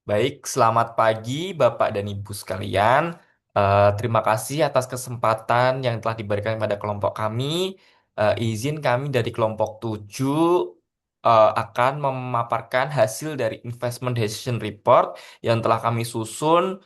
Baik, selamat pagi Bapak dan Ibu sekalian. Terima kasih atas kesempatan yang telah diberikan pada kelompok kami. Izin kami dari kelompok 7 akan memaparkan hasil dari Investment Decision Report yang telah kami susun,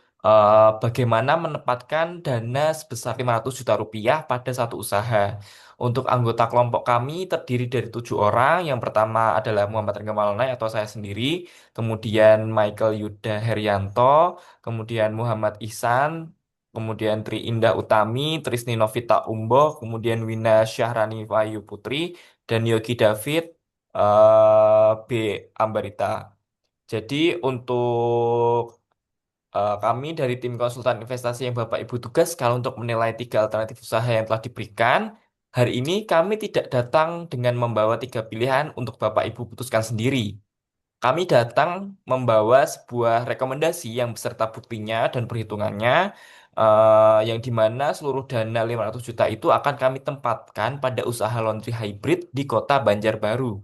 bagaimana menempatkan dana sebesar 500 juta rupiah pada satu usaha. Untuk anggota kelompok kami terdiri dari 7 orang. Yang pertama adalah Muhammad Rengga Maulana atau saya sendiri, kemudian Michael Yuda Herianto, kemudian Muhammad Ihsan, kemudian Tri Indah Utami, Trisni Novita Umbo, kemudian Wina Syahrani Wahyu Putri, dan Yogi David B. Ambarita. Jadi untuk kami dari tim konsultan investasi yang Bapak Ibu tugaskan untuk menilai 3 alternatif usaha yang telah diberikan, hari ini kami tidak datang dengan membawa 3 pilihan untuk Bapak Ibu putuskan sendiri. Kami datang membawa sebuah rekomendasi yang beserta buktinya dan perhitungannya, yang dimana seluruh dana 500 juta itu akan kami tempatkan pada usaha laundry hybrid di kota Banjarbaru.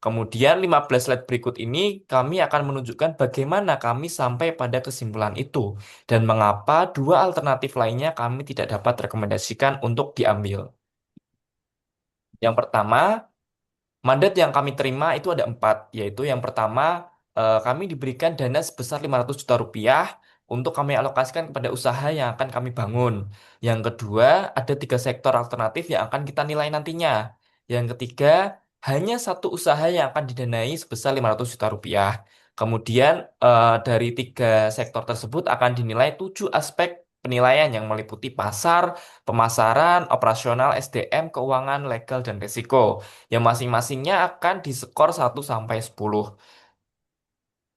Kemudian 15 slide berikut ini kami akan menunjukkan bagaimana kami sampai pada kesimpulan itu dan mengapa 2 alternatif lainnya kami tidak dapat rekomendasikan untuk diambil. Yang pertama, mandat yang kami terima itu ada 4, yaitu yang pertama, kami diberikan dana sebesar 500 juta rupiah untuk kami alokasikan kepada usaha yang akan kami bangun. Yang kedua, ada 3 sektor alternatif yang akan kita nilai nantinya. Yang ketiga, hanya satu usaha yang akan didanai sebesar 500 juta rupiah. Kemudian dari 3 sektor tersebut akan dinilai 7 aspek penilaian yang meliputi pasar, pemasaran, operasional, SDM, keuangan, legal, dan risiko yang masing-masingnya akan diskor 1 sampai 10.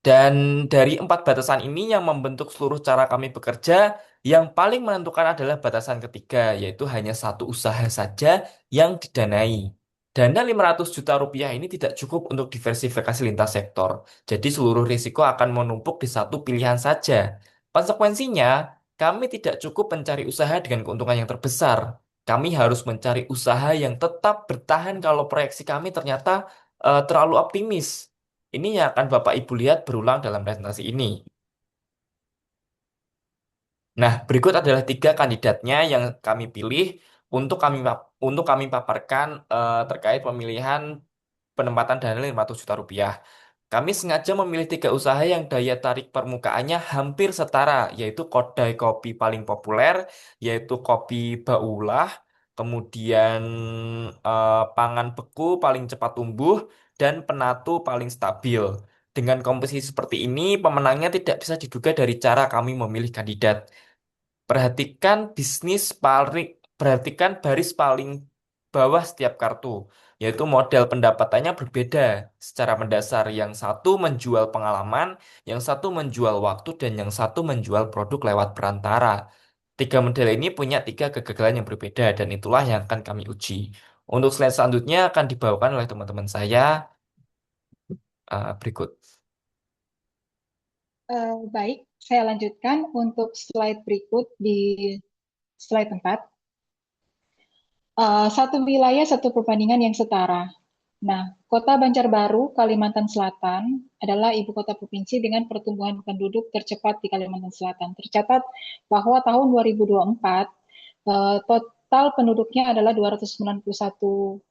Dan dari 4 batasan ini yang membentuk seluruh cara kami bekerja, yang paling menentukan adalah batasan ketiga, yaitu hanya satu usaha saja yang didanai. Dana 500 juta rupiah ini tidak cukup untuk diversifikasi lintas sektor. Jadi seluruh risiko akan menumpuk di satu pilihan saja. Konsekuensinya, kami tidak cukup mencari usaha dengan keuntungan yang terbesar. Kami harus mencari usaha yang tetap bertahan kalau proyeksi kami ternyata terlalu optimis. Ini yang akan Bapak Ibu lihat berulang dalam presentasi ini. Nah, berikut adalah 3 kandidatnya yang kami pilih untuk kami paparkan terkait pemilihan penempatan dana 500 juta rupiah. Kami sengaja memilih 3 usaha yang daya tarik permukaannya hampir setara, yaitu kedai kopi paling populer, yaitu Kopi Baulah, kemudian Pangan Beku paling cepat tumbuh, dan Penatu paling stabil. Dengan komposisi seperti ini, pemenangnya tidak bisa diduga dari cara kami memilih kandidat. Perhatikan perhatikan baris paling bawah setiap kartu, yaitu model pendapatannya berbeda secara mendasar. Yang satu menjual pengalaman, yang satu menjual waktu, dan yang satu menjual produk lewat perantara. 3 model ini punya 3 kegagalan yang berbeda, dan itulah yang akan kami uji. Untuk slide selanjutnya akan dibawakan oleh teman-teman saya berikut. Baik, saya lanjutkan untuk slide berikut di slide 4. Satu wilayah, satu perbandingan yang setara. Nah, Kota Banjarbaru, Kalimantan Selatan adalah ibu kota provinsi dengan pertumbuhan penduduk tercepat di Kalimantan Selatan. Tercatat bahwa tahun 2024 total penduduknya adalah 291.856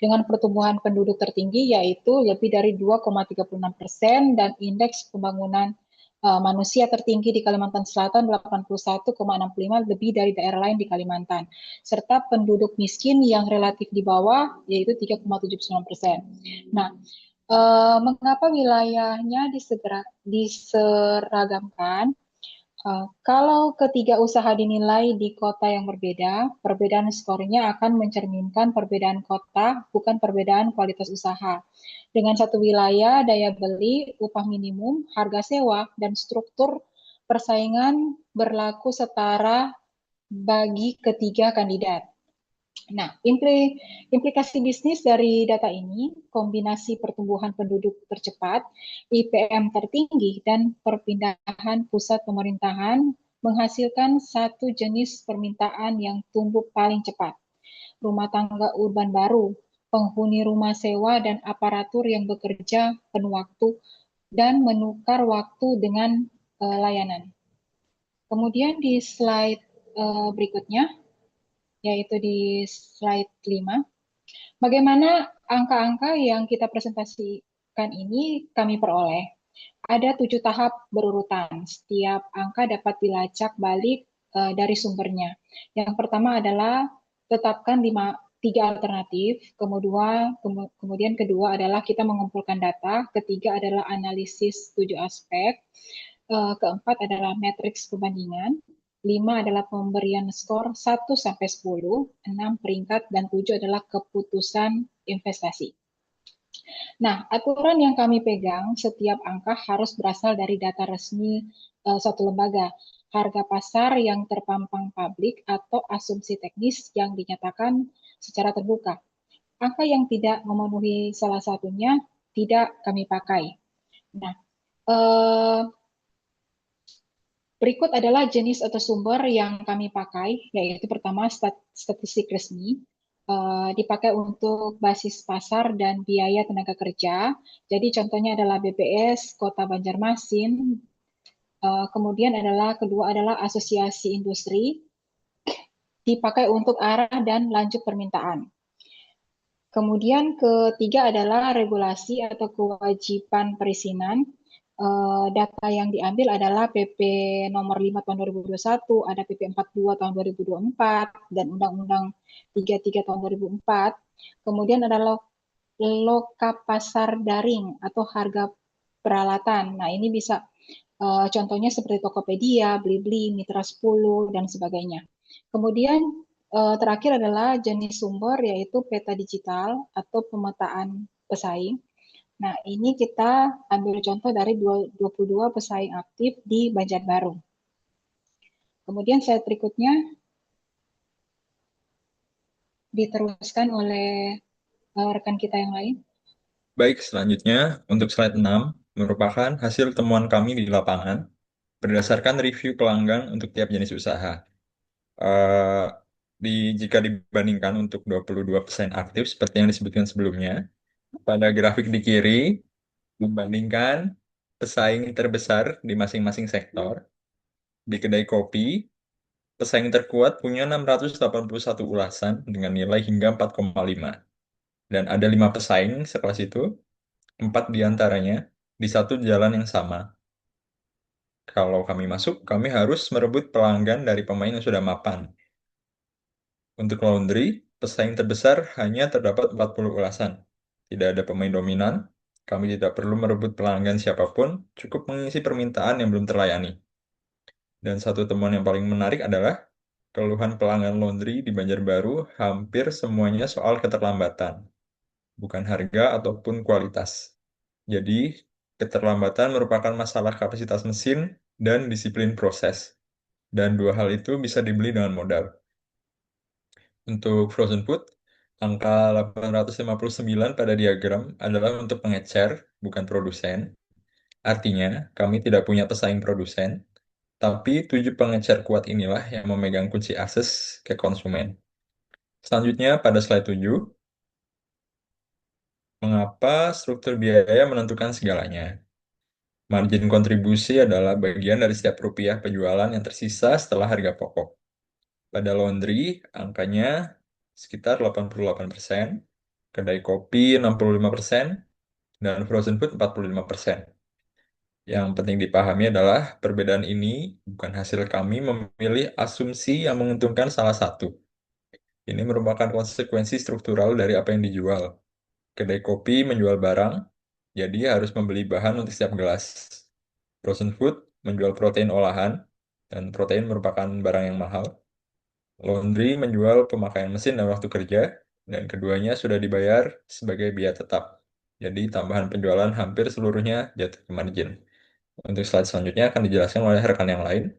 dengan pertumbuhan penduduk tertinggi yaitu lebih dari 2,36% dan indeks pembangunan manusia tertinggi di Kalimantan Selatan 81,65 lebih dari daerah lain di Kalimantan serta penduduk miskin yang relatif di bawah yaitu 3,79%. Nah, mengapa wilayahnya diseragamkan? Kalau ketiga usaha dinilai di kota yang berbeda, perbedaan skornya akan mencerminkan perbedaan kota, bukan perbedaan kualitas usaha. Dengan satu wilayah, daya beli, upah minimum, harga sewa, dan struktur persaingan berlaku setara bagi ketiga kandidat. Nah, implikasi bisnis dari data ini, kombinasi pertumbuhan penduduk tercepat, IPM tertinggi, dan perpindahan pusat pemerintahan menghasilkan satu jenis permintaan yang tumbuh paling cepat, rumah tangga urban baru. penghuni rumah sewa dan aparatur yang bekerja penuh waktu dan menukar waktu dengan layanan. Kemudian di slide berikutnya, yaitu di slide 5, bagaimana angka-angka yang kita presentasikan ini kami peroleh. Ada 7 tahap berurutan. Setiap angka dapat dilacak balik dari sumbernya. Yang pertama adalah tetapkan 3 alternatif, kemudian kedua adalah kita mengumpulkan data, ketiga adalah analisis 7 aspek, keempat adalah matriks perbandingan, 5 adalah pemberian skor 1 sampai 10, 6 peringkat, dan 7 adalah keputusan investasi. Nah, aturan yang kami pegang, setiap angka harus berasal dari data resmi suatu lembaga, harga pasar yang terpampang publik, atau asumsi teknis yang dinyatakan secara terbuka. Angka yang tidak memenuhi salah satunya tidak kami pakai. Nah, eh, berikut adalah jenis atau sumber yang kami pakai, yaitu pertama statistik resmi, dipakai untuk basis pasar dan biaya tenaga kerja. Jadi contohnya adalah BPS Kota Banjarmasin. Kemudian kedua adalah asosiasi industri, dipakai untuk arah dan lanjut permintaan. Kemudian ketiga adalah regulasi atau kewajiban perizinan. Data yang diambil adalah PP nomor 5 tahun 2021, ada PP 42 tahun 2024, dan Undang-Undang 33 tahun 2004. Kemudian ada loka pasar daring atau harga peralatan. Nah, ini bisa contohnya seperti Tokopedia, Blibli, Mitra 10, dan sebagainya. Kemudian terakhir adalah jenis sumber, yaitu peta digital atau pemetaan pesaing. Nah, ini kita ambil contoh dari 22 pesaing aktif di Banjarbaru. Kemudian slide berikutnya diteruskan oleh rekan kita yang lain. Baik, selanjutnya untuk slide 6 merupakan hasil temuan kami di lapangan berdasarkan review pelanggan untuk tiap jenis usaha. Eh, jika dibandingkan untuk 22 pesaing aktif seperti yang disebutkan sebelumnya, pada grafik di kiri membandingkan pesaing terbesar di masing-masing sektor. Di kedai kopi, pesaing terkuat punya 681 ulasan dengan nilai hingga 4,5. Dan ada 5 pesaing sekelas itu, 4 diantaranya di satu jalan yang sama. Kalau kami masuk, kami harus merebut pelanggan dari pemain yang sudah mapan. Untuk laundry, pesaing terbesar hanya terdapat 40 ulasan. Tidak ada pemain dominan, kami tidak perlu merebut pelanggan siapapun, cukup mengisi permintaan yang belum terlayani. Dan satu temuan yang paling menarik adalah keluhan pelanggan laundry di Banjarbaru hampir semuanya soal keterlambatan, bukan harga ataupun kualitas. Jadi, keterlambatan merupakan masalah kapasitas mesin dan disiplin proses. Dan dua hal itu bisa dibeli dengan modal. Untuk frozen food, angka 859 pada diagram adalah untuk pengecer, bukan produsen. Artinya, kami tidak punya pesaing produsen, tapi 7 pengecer kuat inilah yang memegang kunci akses ke konsumen. Selanjutnya, pada slide 7, mengapa struktur biaya menentukan segalanya? Margin kontribusi adalah bagian dari setiap rupiah penjualan yang tersisa setelah harga pokok. Pada laundry, angkanya sekitar 88%, kedai kopi 65%, dan frozen food 45%. Yang penting dipahami adalah perbedaan ini bukan hasil kami memilih asumsi yang menguntungkan salah satu. Ini merupakan konsekuensi struktural dari apa yang dijual. Kedai kopi menjual barang, jadi harus membeli bahan untuk setiap gelas. Frozen food menjual protein olahan, dan protein merupakan barang yang mahal. Laundry menjual pemakaian mesin dan waktu kerja, dan keduanya sudah dibayar sebagai biaya tetap. Jadi tambahan penjualan hampir seluruhnya jatuh ke margin. Untuk slide selanjutnya akan dijelaskan oleh rekan yang lain.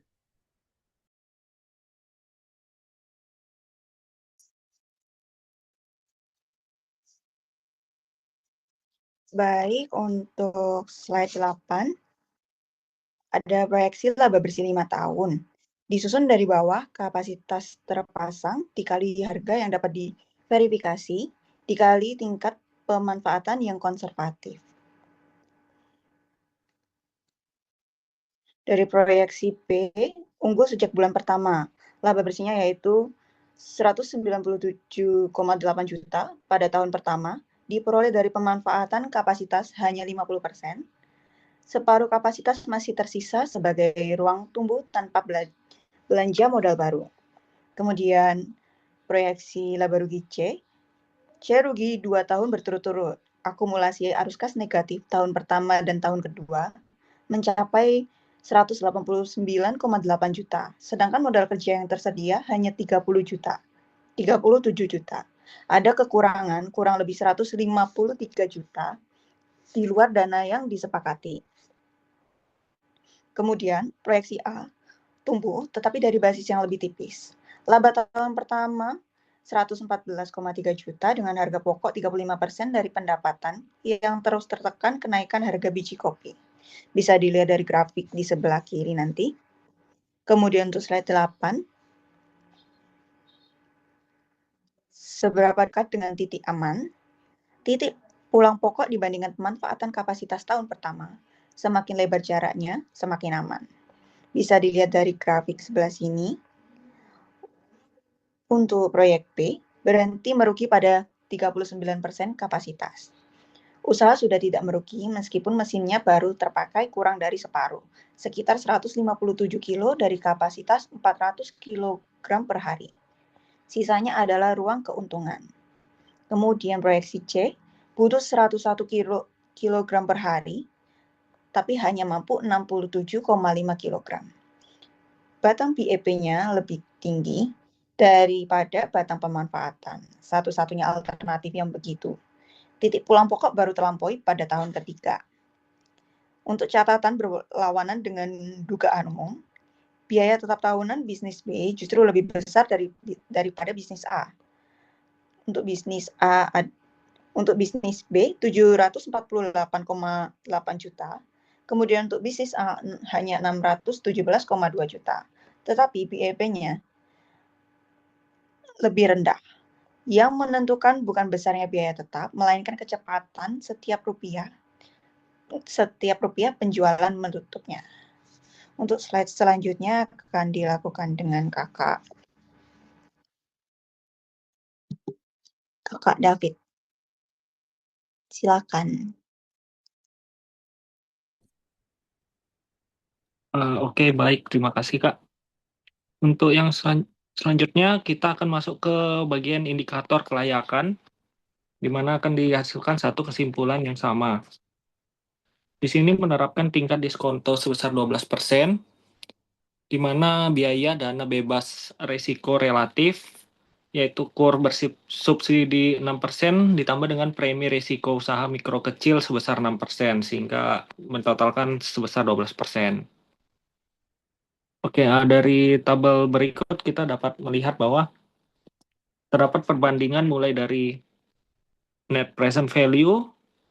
Baik, untuk slide 8, ada proyeksi laba bersih 5 tahun. Disusun dari bawah, kapasitas terpasang dikali harga yang dapat diverifikasi, dikali tingkat pemanfaatan yang konservatif. Dari proyeksi B, unggul sejak bulan pertama. Laba bersihnya yaitu 197,8 juta pada tahun pertama, diperoleh dari pemanfaatan kapasitas hanya 50%. Separuh kapasitas masih tersisa sebagai ruang tumbuh tanpa belanja modal baru. Kemudian proyeksi laba rugi C rugi 2 tahun berturut-turut. Akumulasi arus kas negatif tahun pertama dan tahun kedua mencapai 189,8 juta, sedangkan modal kerja yang tersedia hanya 37 juta. Ada kekurangan kurang lebih 153 juta di luar dana yang disepakati. Kemudian, proyeksi A tumbuh tetapi dari basis yang lebih tipis. Laba tahun pertama 114,3 juta dengan harga pokok 35% dari pendapatan yang terus tertekan kenaikan harga biji kopi. Bisa dilihat dari grafik di sebelah kiri nanti. Kemudian untuk slide 8, seberapa dekat dengan titik aman? Titik pulang pokok dibandingkan pemanfaatan kapasitas tahun pertama. Semakin lebar jaraknya, semakin aman. Bisa dilihat dari grafik sebelah sini. Untuk proyek B, berhenti merugi pada 39% kapasitas. Usaha sudah tidak merugi meskipun mesinnya baru terpakai kurang dari separuh, sekitar 157 kilo dari kapasitas 400 kg per hari. Sisanya adalah ruang keuntungan. Kemudian proyeksi C, butuh 101 kg per hari, tapi hanya mampu 67,5 kg. Batang BEP-nya lebih tinggi daripada batang pemanfaatan. Satu-satunya alternatif yang begitu. Titik pulang pokok baru terlampaui pada tahun ketiga. Untuk catatan berlawanan dengan dugaan umum, biaya tetap tahunan bisnis B justru lebih besar daripada bisnis A. Untuk bisnis B 748,8 juta. Kemudian untuk bisnis A hanya 617,2 juta. Tetapi BEP-nya lebih rendah. Yang menentukan bukan besarnya biaya tetap, melainkan kecepatan setiap rupiah penjualan menutupnya. Untuk slide selanjutnya akan dilakukan dengan Kakak David. Silakan. Oke, baik. Terima kasih, Kak. Untuk yang selanjutnya, kita akan masuk ke bagian indikator kelayakan, di mana akan dihasilkan satu kesimpulan yang sama. Di sini menerapkan tingkat diskonto sebesar 12%, di mana biaya dana bebas risiko relatif, yaitu KUR bersubsidi 6%, ditambah dengan premi risiko usaha mikro kecil sebesar 6%, sehingga mentotalkan sebesar 12%. Oke, dari tabel berikut kita dapat melihat bahwa terdapat perbandingan mulai dari net present value,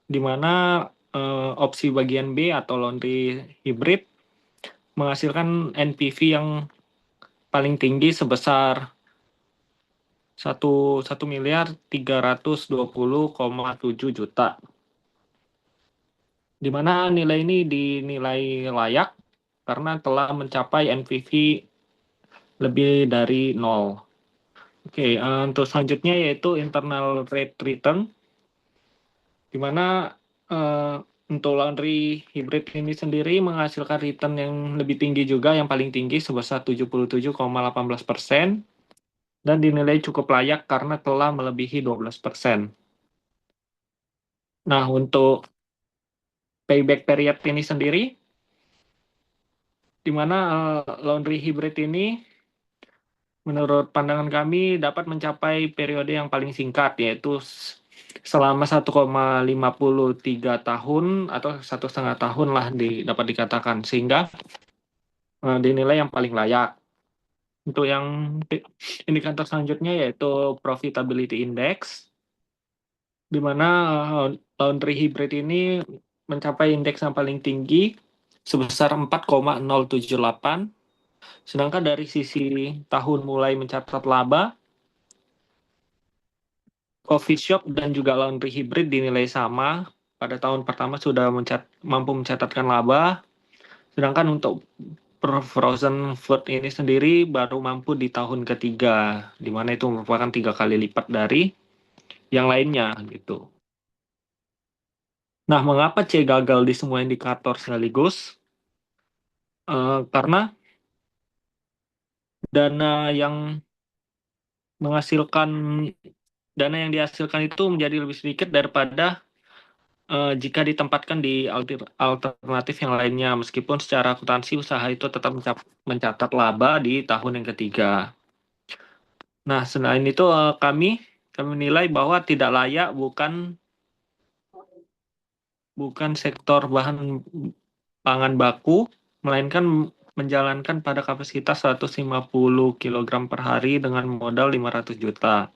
di mana opsi bagian B atau laundry hybrid menghasilkan NPV yang paling tinggi sebesar 1.320,7 juta. Di mana nilai ini dinilai layak karena telah mencapai NPV lebih dari 0. Oke, untuk selanjutnya yaitu internal rate return, di mana untuk laundry hybrid ini sendiri menghasilkan return yang lebih tinggi juga, yang paling tinggi sebesar 77,18%, dan dinilai cukup layak karena telah melebihi 12%. Nah, untuk payback period ini sendiri, di mana laundry hybrid ini menurut pandangan kami dapat mencapai periode yang paling singkat, yaitu selama 1,53 tahun atau 1,5 tahun lah dapat dikatakan, sehingga dinilai yang paling layak. Untuk yang indikator selanjutnya yaitu profitability index, di mana laundry hybrid ini mencapai indeks yang paling tinggi sebesar 4,078, sedangkan dari sisi tahun mulai mencatat laba, coffee shop dan juga laundry hybrid dinilai sama. Pada tahun pertama sudah mampu mencatatkan laba, sedangkan untuk frozen food ini sendiri baru mampu di tahun ketiga, di mana itu merupakan 3 kali lipat dari yang lainnya gitu. Nah, mengapa C gagal di semua indikator sekaligus? Karena dana yang menghasilkan dana yang dihasilkan itu menjadi lebih sedikit daripada jika ditempatkan di alternatif yang lainnya, meskipun secara akuntansi usaha itu tetap mencatat laba di tahun yang ketiga. Nah, selain itu kami menilai bahwa tidak layak bukan sektor bahan pangan baku, melainkan menjalankan pada kapasitas 150 kg per hari dengan modal 500 juta.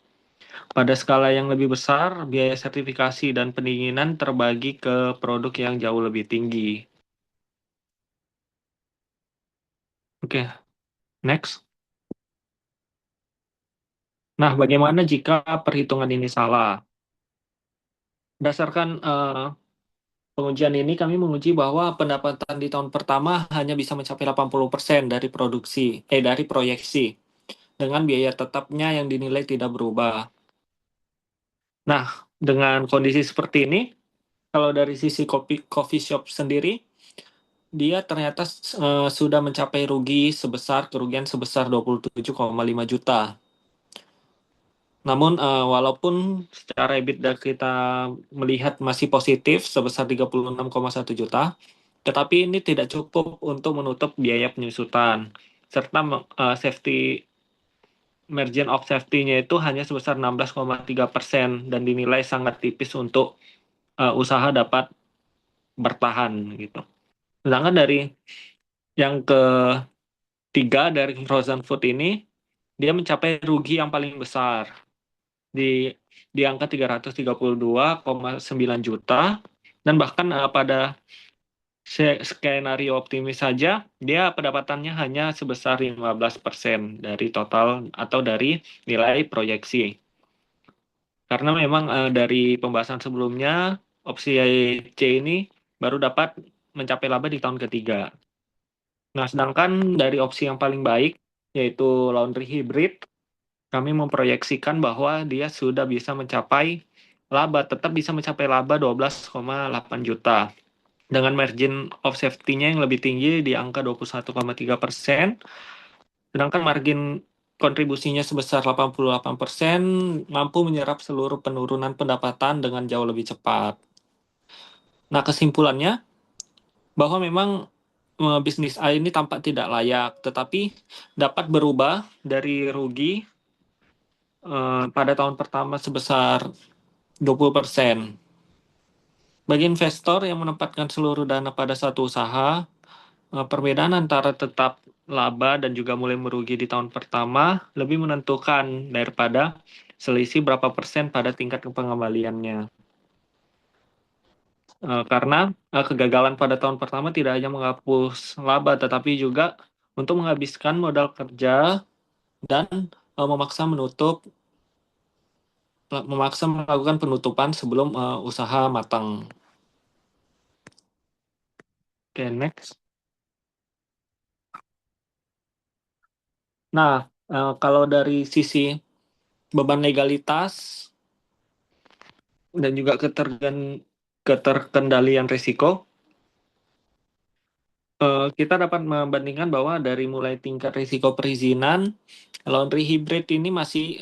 Pada skala yang lebih besar, biaya sertifikasi dan pendinginan terbagi ke produk yang jauh lebih tinggi. Oke, next. Nah, bagaimana jika perhitungan ini salah? Berdasarkan pengujian ini, kami menguji bahwa pendapatan di tahun pertama hanya bisa mencapai 80% dari dari proyeksi, dengan biaya tetapnya yang dinilai tidak berubah. Nah, dengan kondisi seperti ini, kalau dari sisi coffee shop sendiri, dia ternyata sudah mencapai kerugian sebesar 27,5 juta. Namun walaupun secara EBITDA kita melihat masih positif sebesar 36,1 juta, tetapi ini tidak cukup untuk menutup biaya penyusutan, serta margin of safety-nya itu hanya sebesar 16,3% dan dinilai sangat tipis untuk usaha dapat bertahan gitu. Sedangkan dari yang ketiga dari frozen food ini, dia mencapai rugi yang paling besar di angka 332,9 juta, dan bahkan pada skenario optimis saja dia pendapatannya hanya sebesar 15% dari total atau dari nilai proyeksi. Karena memang dari pembahasan sebelumnya opsi C ini baru dapat mencapai laba di tahun ketiga. Nah, sedangkan dari opsi yang paling baik yaitu laundry hybrid, kami memproyeksikan bahwa dia sudah bisa tetap bisa mencapai laba 12,8 juta. Dengan margin of safety-nya yang lebih tinggi di angka 21,3%, sedangkan margin kontribusinya sebesar 88%, mampu menyerap seluruh penurunan pendapatan dengan jauh lebih cepat. Nah, kesimpulannya, bahwa memang bisnis A ini tampak tidak layak, tetapi dapat berubah dari rugi pada tahun pertama sebesar 20%. Bagi investor yang menempatkan seluruh dana pada satu usaha, perbedaan antara tetap laba dan juga mulai merugi di tahun pertama lebih menentukan daripada selisih berapa persen pada tingkat pengembaliannya. Karena kegagalan pada tahun pertama tidak hanya menghapus laba, tetapi juga untuk menghabiskan modal kerja dan memaksa melakukan penutupan sebelum usaha matang. Oke, next. Nah, kalau dari sisi beban legalitas dan juga keterkendalian risiko, kita dapat membandingkan bahwa dari mulai tingkat risiko perizinan, laundry hybrid ini masih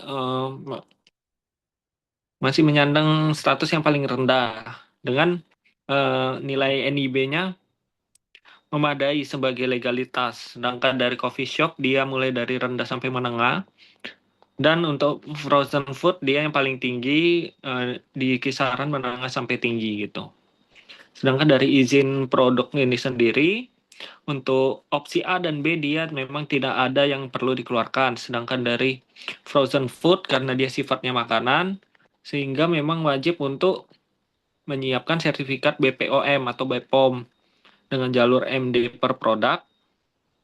menyandang status yang paling rendah dengan nilai NIB-nya memadai sebagai legalitas. Sedangkan dari coffee shop dia mulai dari rendah sampai menengah. Dan untuk frozen food dia yang paling tinggi di kisaran menengah sampai tinggi gitu. Sedangkan dari izin produk ini sendiri, untuk opsi A dan B dia memang tidak ada yang perlu dikeluarkan. Sedangkan dari frozen food karena dia sifatnya makanan, sehingga memang wajib untuk menyiapkan sertifikat BPOM atau BPOM dengan jalur MD per produk,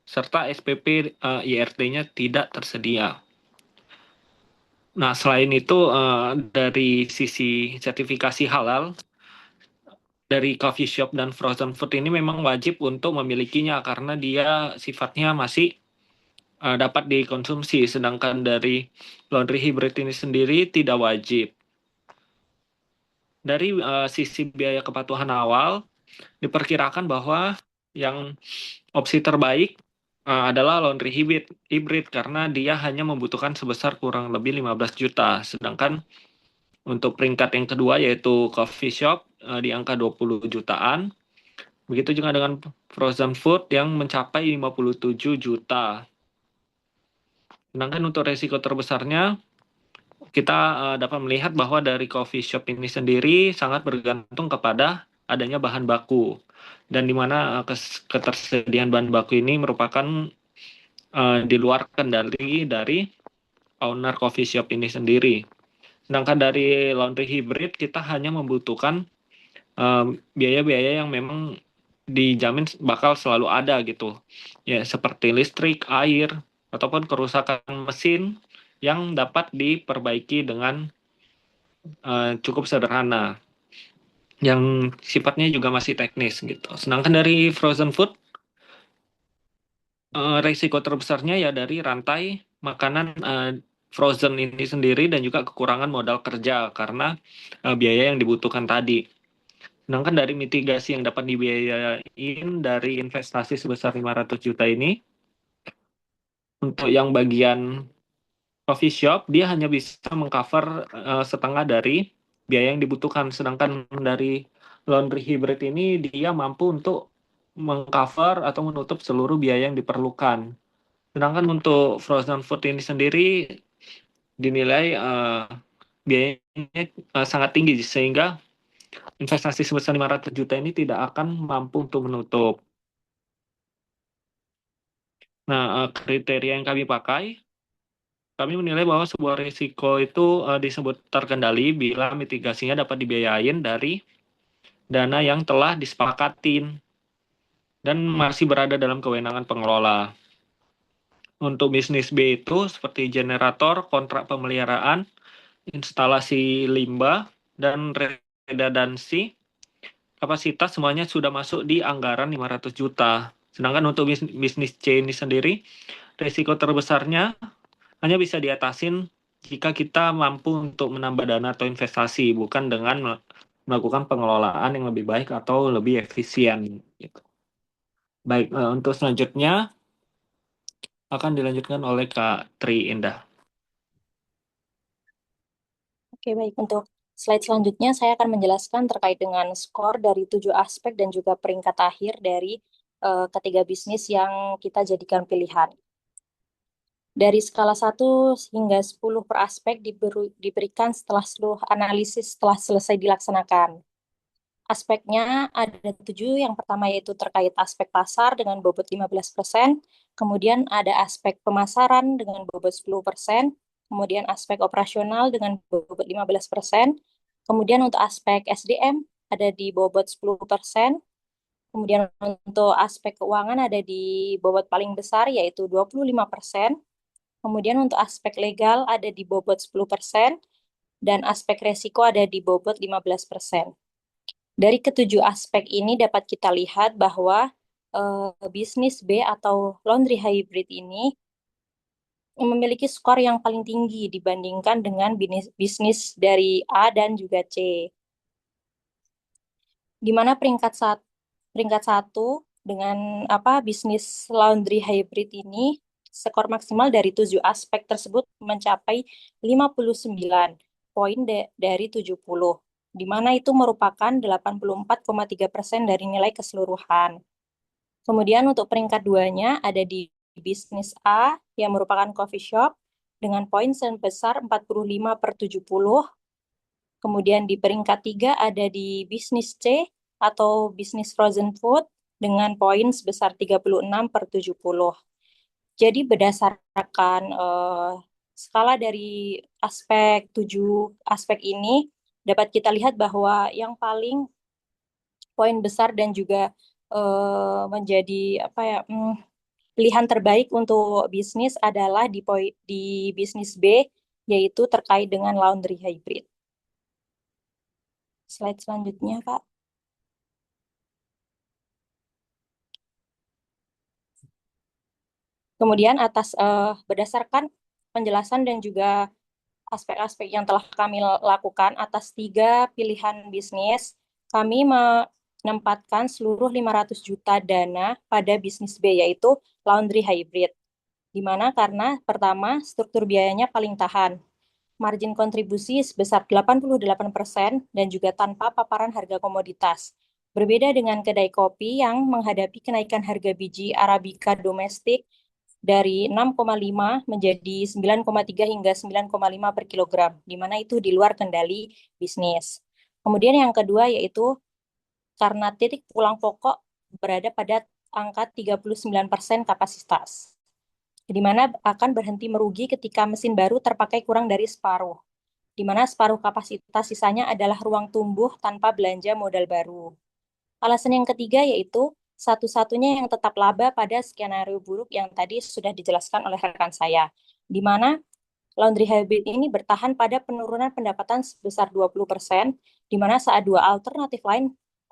serta SPP IRT-nya tidak tersedia. Nah, selain itu dari sisi sertifikasi halal, dari coffee shop dan frozen food ini memang wajib untuk memilikinya karena dia sifatnya masih dapat dikonsumsi, sedangkan dari laundry hybrid ini sendiri tidak wajib. Dari sisi biaya kepatuhan awal, diperkirakan bahwa yang opsi terbaik adalah laundry hybrid karena dia hanya membutuhkan sebesar kurang lebih 15 juta. Sedangkan untuk peringkat yang kedua yaitu coffee shop di angka 20 jutaan. Begitu juga dengan frozen food yang mencapai 57 juta. Sedangkan untuk resiko terbesarnya kita dapat melihat bahwa dari coffee shop ini sendiri sangat bergantung kepada adanya bahan baku dan di mana ketersediaan bahan baku ini merupakan di luar kendali dari owner coffee shop ini sendiri. Sedangkan dari laundry hybrid kita hanya membutuhkan biaya-biaya yang memang dijamin bakal selalu ada gitu. Ya, seperti listrik, air, ataupun kerusakan mesin yang dapat diperbaiki dengan cukup sederhana. Yang sifatnya juga masih teknis gitu. Sedangkan dari frozen food, risiko terbesarnya ya dari rantai makanan frozen ini sendiri dan juga kekurangan modal kerja karena biaya yang dibutuhkan tadi. Sedangkan dari mitigasi yang dapat dibiayain dari investasi sebesar 500 juta ini, untuk yang bagian coffee shop, dia hanya bisa mengcover setengah dari biaya yang dibutuhkan. Sedangkan dari laundry hybrid ini, dia mampu untuk mengcover atau menutup seluruh biaya yang diperlukan. Sedangkan untuk frozen food ini sendiri dinilai biayanya sangat tinggi, sehingga investasi sebesar 500 juta ini tidak akan mampu untuk menutup. Nah, kriteria yang kami menilai bahwa sebuah risiko itu disebut terkendali bila mitigasinya dapat dibiayain dari dana yang telah disepakatin dan masih berada dalam kewenangan pengelola. Untuk bisnis B itu seperti generator, kontrak pemeliharaan, instalasi limbah, dan redundancy, kapasitas semuanya sudah masuk di anggaran 500 juta. Sedangkan untuk bisnis C ini sendiri, risiko terbesarnya hanya bisa diatasin jika kita mampu untuk menambah dana atau investasi, bukan dengan melakukan pengelolaan yang lebih baik atau lebih efisien. Gitu. Baik, untuk selanjutnya akan dilanjutkan oleh Kak Tri Indah. Oke, baik. Untuk slide selanjutnya, saya akan menjelaskan terkait dengan skor dari 7 aspek dan juga peringkat akhir dari ketiga bisnis yang kita jadikan pilihan. Dari skala 1 hingga 10 per aspek diberikan setelah seluruh analisis telah selesai dilaksanakan. Aspeknya ada 7, yang pertama yaitu terkait aspek pasar dengan bobot 15%, kemudian ada aspek pemasaran dengan bobot 10%, kemudian aspek operasional dengan bobot 15%, kemudian untuk aspek SDM ada di bobot 10%, kemudian untuk aspek keuangan ada di bobot paling besar yaitu 25%, kemudian untuk aspek legal ada di bobot 10%, dan aspek resiko ada di bobot 15%. Dari ketujuh aspek ini dapat kita lihat bahwa bisnis B atau laundry hybrid ini memiliki skor yang paling tinggi dibandingkan dengan bisnis dari A dan juga C. Di mana peringkat satu dengan bisnis laundry hybrid ini skor maksimal dari 7 aspek tersebut mencapai 59 poin dari 70, di mana itu merupakan 84,3% dari nilai keseluruhan. Kemudian untuk peringkat 2-nya ada di bisnis A yang merupakan coffee shop dengan poin sebesar 45/70. Kemudian di peringkat 3 ada di bisnis C atau bisnis frozen food dengan poin sebesar 36/70. Jadi berdasarkan skala dari aspek 7 aspek ini dapat kita lihat bahwa yang paling poin besar dan juga menjadi pilihan terbaik untuk bisnis adalah di bisnis B yaitu terkait dengan laundry hybrid. Slide selanjutnya, Kak. Kemudian berdasarkan penjelasan dan juga aspek-aspek yang telah kami lakukan atas 3 pilihan bisnis, kami menempatkan seluruh 500 juta dana pada bisnis B, yaitu laundry hybrid. Di mana karena pertama, struktur biayanya paling tahan, margin kontribusi sebesar 88% dan juga tanpa paparan harga komoditas. Berbeda dengan kedai kopi yang menghadapi kenaikan harga biji Arabica domestik dari 6,5 menjadi 9,3 hingga 9,5 per kilogram, di mana itu di luar kendali bisnis. Kemudian yang kedua yaitu karena titik pulang pokok berada pada angka 39% kapasitas, di mana akan berhenti merugi ketika mesin baru terpakai kurang dari separuh, di mana separuh kapasitas sisanya adalah ruang tumbuh tanpa belanja modal baru. Alasan yang ketiga yaitu satu-satunya yang tetap laba pada skenario buruk yang tadi sudah dijelaskan oleh rekan saya, di mana laundry hybrid ini bertahan pada penurunan pendapatan sebesar 20%, di mana saat dua alternatif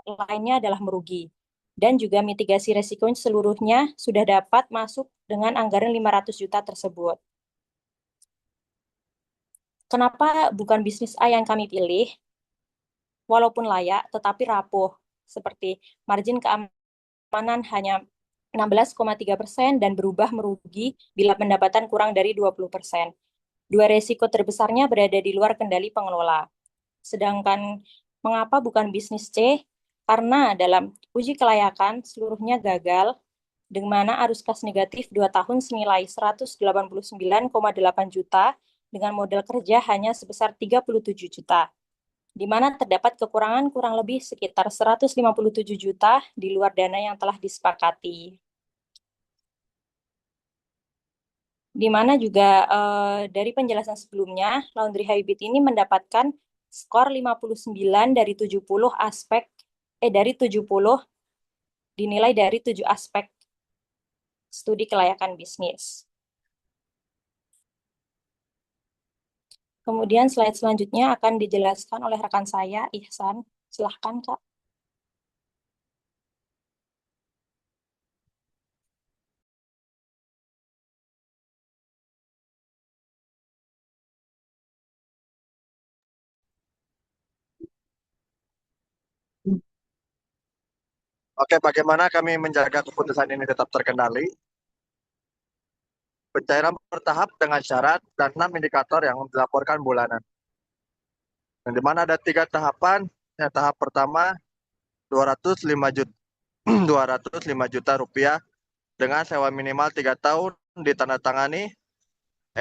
lainnya adalah merugi. Dan juga mitigasi resiko seluruhnya sudah dapat masuk dengan anggaran 500 juta tersebut. Kenapa bukan bisnis A yang kami pilih? Walaupun layak, tetapi rapuh, seperti margin keamanan hanya 16,3% dan berubah merugi bila pendapatan kurang dari 20%. Dua resiko terbesarnya berada di luar kendali pengelola. Sedangkan mengapa bukan bisnis C? Karena dalam uji kelayakan seluruhnya gagal, dengan mana arus kas negatif 2 tahun senilai 189,8 juta dengan modal kerja hanya sebesar 37 juta, di mana terdapat kekurangan kurang lebih sekitar 157 juta di luar dana yang telah disepakati. Di mana juga dari penjelasan sebelumnya, laundry hybrid ini mendapatkan skor 59 dari 70 dari 70 dinilai dari 7 aspek studi kelayakan bisnis. Kemudian slide selanjutnya akan dijelaskan oleh rekan saya, Ihsan. Silahkan, Kak. Oke, bagaimana kami menjaga keputusan ini tetap terkendali? Pencairan bertahap dengan syarat dan 6 indikator yang dilaporkan bulanan. Yang dimana ada 3 tahapan. Yang tahap pertama 205 juta, 205 juta rupiah dengan sewa minimal 3 tahun ditandatangani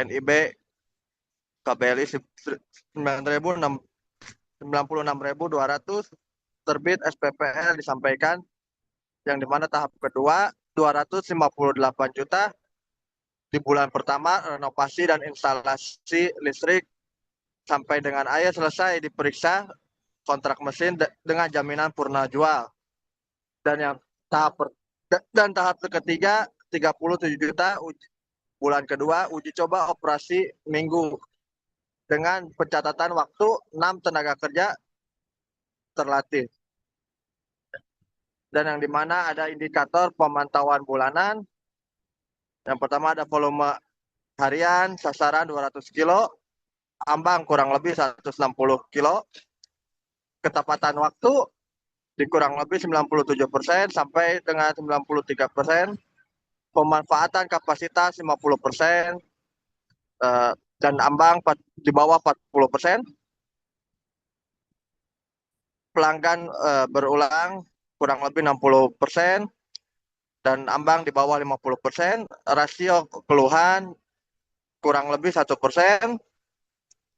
NIB KBLI 96.200 terbit SPPL disampaikan, yang dimana tahap kedua 258 juta di bulan pertama renovasi dan instalasi listrik sampai dengan air selesai diperiksa kontrak mesin dengan jaminan purna jual. Dan yang tahap ketiga 37 juta bulan kedua uji coba operasi minggu dengan pencatatan waktu 6 tenaga kerja terlatih. Dan yang dimana ada indikator pemantauan bulanan. Yang pertama ada volume harian sasaran 200 kilo, ambang kurang lebih 160 kilo, ketepatan waktu di kurang lebih 97% sampai dengan 93%, pemanfaatan kapasitas 50%, dan ambang di bawah 40%, pelanggan berulang kurang lebih 60%, dan ambang di bawah 50%, rasio keluhan kurang lebih 1%,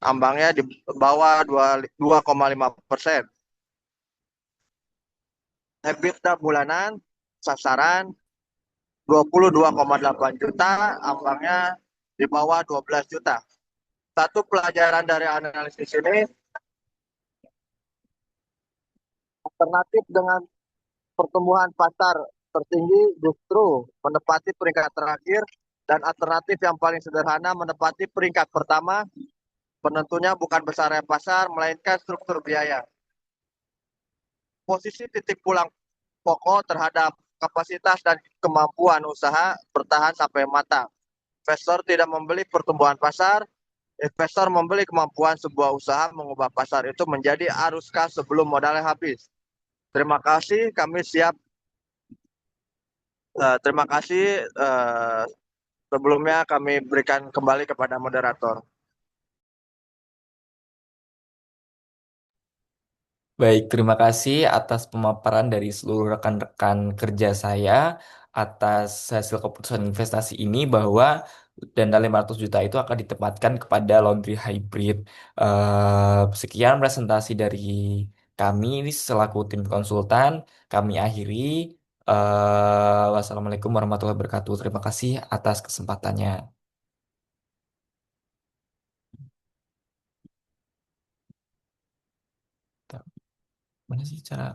ambangnya di bawah 2,5%. EBITDA bulanan sasaran 22,8 juta, ambangnya di bawah 12 juta. Satu pelajaran dari analisis ini, alternatif dengan pertumbuhan pasar tertinggi justru menempati peringkat terakhir, dan alternatif yang paling sederhana menempati peringkat pertama Penentunya bukan besarnya pasar, melainkan struktur biaya. Posisi titik pulang pokok terhadap kapasitas dan kemampuan usaha bertahan sampai matang. Investor tidak membeli pertumbuhan pasar, investor membeli kemampuan sebuah usaha mengubah pasar itu menjadi arus kas sebelum modalnya habis. Terima kasih, kami siap. Terima kasih. Sebelumnya kami berikan kembali kepada moderator. Baik, terima kasih atas pemaparan dari seluruh rekan-rekan kerja saya atas hasil keputusan investasi ini bahwa dana 500 juta itu akan ditempatkan kepada laundry hybrid. Sekian presentasi dari kami ini selaku tim konsultan. Kami akhiri. Wassalamualaikum warahmatullahi wabarakatuh. Terima kasih atas kesempatannya. Mana sih cara?